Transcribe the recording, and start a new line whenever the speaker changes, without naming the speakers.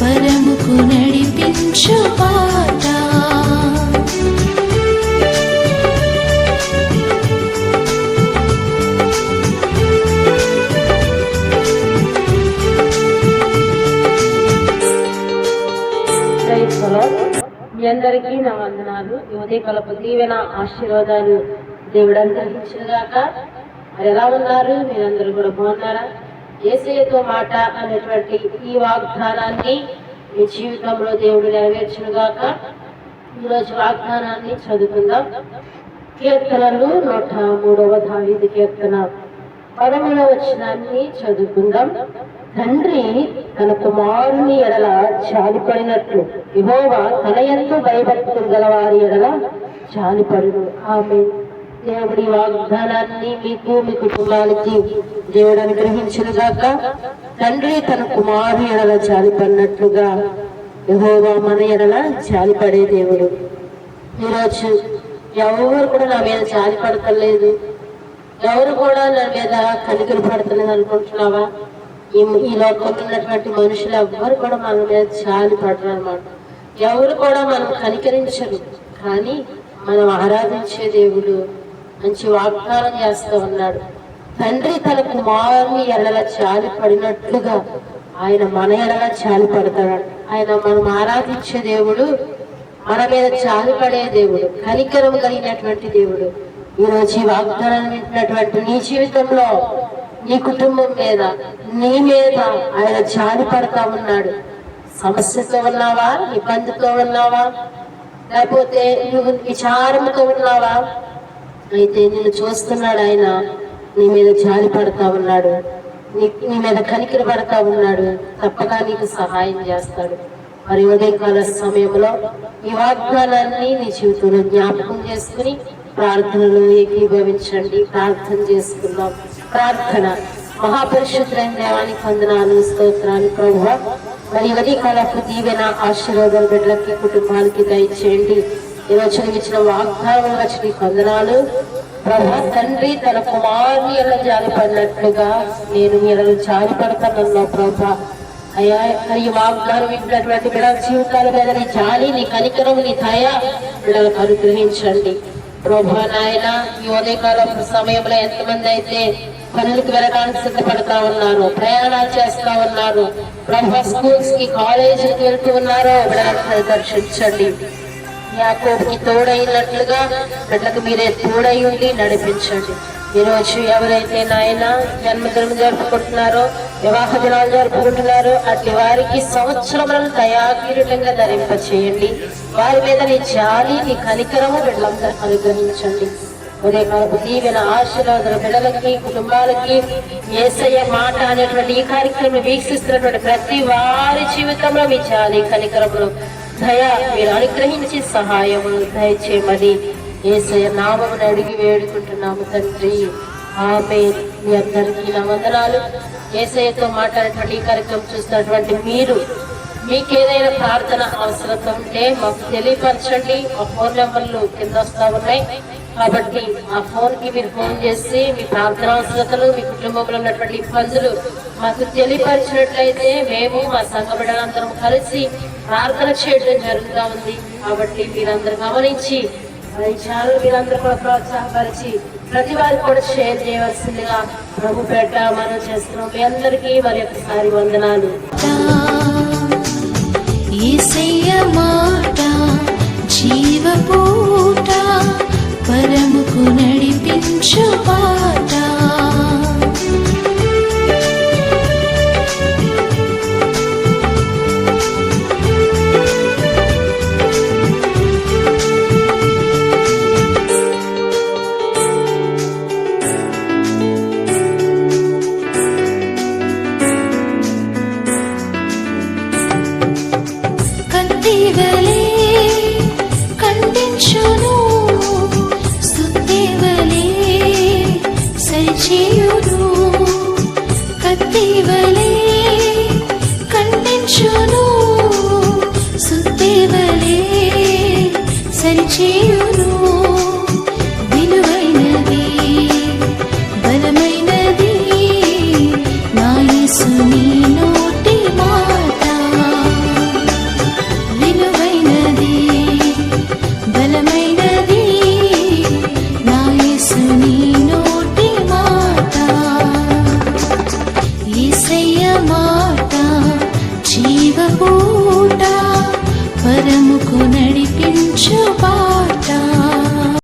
పరముకు నడిపించు పాట.
మీ అందరికీ నా వందనాలు. ఈ ఉదయకాలపు దీవెన ఆశీర్వాదాలు దేవుడు అనుగ్రహించుగాక. మరి ఎలా ఉన్నారు? మీరందరూ కూడా బాగున్నారా? యేసయ్యతో మాట అనేటువంటి ఈ వాగ్దానాన్ని మీ జీవితంలో దేవుడు నెరవేర్చునుగాక. ఈరోజు వాగ్దానాన్ని చదువుకుందాం. కీర్తనలు 103వ దావీదు కీర్తన 13వ వచనాన్ని చదువుకుందాం. తండ్రి తన కుమారుని ఎడల జాలిపడినట్లు యెహోవా తన యందు భయభక్తులు గల వారి ఎడల జాలిపడును. ఆమేన్. దేవుడి వాగ్దానాన్ని మీకు మీ కుటుంబానికి దేవుడు అనుగ్రహించునుగాక. తండ్రి తన కుమారుని ఎడల జాలిపడినట్లుగా యెహోవా మన ఎడల జాలిపడే దేవుడు. ఈరోజు ఎవరు కూడా నా మీద జాలిపడతలేదు, ఎవరు కూడా నా మీద కనికలు పడతలేదు అనుకుంటున్నావా? ఈ లోకంలో ఉన్నటువంటి మనుషులు ఎవ్వరు కూడా మన మీద జాలి పడరు అన్నమాట. ఎవరు కూడా మనం కనికరించరు. కానీ మనం ఆరాధించే దేవుడు మంచి వాగ్దానం చేస్తూ ఉన్నాడు. తండ్రి తన కుమారుని ఎడల జాలి పడినట్లుగా ఆయన మన ఎడల జాలి పడతాడు. ఆయన మనం ఆరాధించే దేవుడు, మన మీద జాలి పడే దేవుడు, కనికరం కలిగినటువంటి దేవుడు. ఈరోజు ఈ వాగ్దానాన్ని వింటున్నటువంటి నీ జీవితంలో, నీ కుటుంబం మీద, నీ మీద ఆయన జాలి పడతా ఉన్నాడు. సమస్యతో ఉన్నావా? ఇబ్బందితో ఉన్నావా? లేకపోతే నువ్వు విచారంతో ఉన్నావా? అయితే నిన్ను చూస్తున్నాడు. ఆయన నీ మీద జాలి పడతా ఉన్నాడు, నీ మీద కనికర పడతా ఉన్నాడు. తప్పక నీకు సహాయం చేస్తాడు. మరి ఉదయకాల సమయంలో ఈ వాగ్దానాన్ని నీ జీవితంలో జ్ఞాపకం చేసుకుని ప్రార్థనలో ఏకీభవించండి. ప్రార్థన చేసుకుందాం. ప్రార్థన. మహాపరిశుద్ధులైన దేవానికి వందనాలు, స్తోత్రాలు ప్రభువా. మరి ఉదయకాలపు దీవెన ఆశీర్వాదాలు బిడ్డలకి, కుటుంబాలకి దయచేయండి. ఈరోజు ఇచ్చిన వాగ్దానం వచ్చి నీకు వందనాలు ప్రభువా. తండ్రి తన కుమారుని ఎలా జాలిపడినట్లుగా నేను మీరు జాలిపడతానన్నావు ప్రభువా. అయ్యా, ఈ వాగ్దానం వింటున్నటువంటి బిడ్డల జీవితాల మీద నీ జాలి, నీ కనికరం, నీ దయ బిడ్డలకు అనుగ్రహించండి ప్రభువా. నాయన ఈ ఉదయకాలపు సమయంలో ఎంతమంది అయితే పనులకు వెళ్ళడానికి సిద్ధపడతా ఉన్నారు, ప్రయాణాలు చేస్తా ఉన్నారు ప్రభువా, స్కూల్స్ కి కాలేజీకి వెళ్తూ ఉన్నారో బిడ్డలను దర్శించండి. యాకోబుకి తోడైనట్లుగా బిడ్డలకు మీరే తోడై ఉండి నడిపించండి. ఈరోజు ఎవరైతే నాయన జన్మదినం జరుపుకుంటున్నారో, వివాహ దినాలు జరుపుకుంటున్నారో అట్టి వారికి సంవత్సరములను దయాకీరుతంగా ధరింపచేయండి. వారి మీద నీ జాలి, నీ కనికరము బిడ్డలందరూ అనుగ్రహించండి. ఉదయకాలపు దీవెన ఆశీర్వాదాలు బిడ్డలకి, కుటుంబాలకి, యేసయ్య మాట అనేటువంటి ఈ కార్యక్రమం వీక్షిస్తున్నటువంటి ప్రతి వారి జీవితంలో మీ జాలి, కనికరములు, దయ మీరు అనుగ్రహించి సహాయము దయచేయమని యేసయ్య నామమును అడిగి వేడుకుంటున్నాము తండ్రి. ఆమేన్. మీ అందరికీ నా వందనాలు. యేసయ్యతో మాట్లాడేటువంటి ఈ కార్యక్రమం చూస్తున్నటువంటి మీరు, మీకేదైనా ప్రార్థన అవసరత ఉంటే మాకు తెలియపరచండి. మా ఫోన్ నెంబర్లు కింద వస్తా ఉన్నాయి. కాబట్టి ఆ ఫోన్ కి మీరు ఫోన్ చేసి మీ ప్రార్థన అవసరతలు, మీ కుటుంబంలో ఉన్నటువంటి ఇబ్బందులు మాకు తెలియపరిచినట్లయితే మేము మా సంఘ బిడ్డలందరం కలిసి ప్రార్థన చేయడం జరుగుతూ ఉంది. కాబట్టి మీరందరూ గమనించి మీరందరూ కూడా ప్రోత్సాహపరిచి ప్రతి వారికి కూడా షేర్ చేయవలసిందిగా ప్రభు పేట మనం చేస్తున్నాం. మీ అందరికీ మరి ఒకసారి వందనాలు.
యేసయ్య మాట జీవపూట, పరముకు నడిపించు పాట. కత్తివలే ఖండించును, సుత్తివలే పూట పరముకు నడిపించు బాట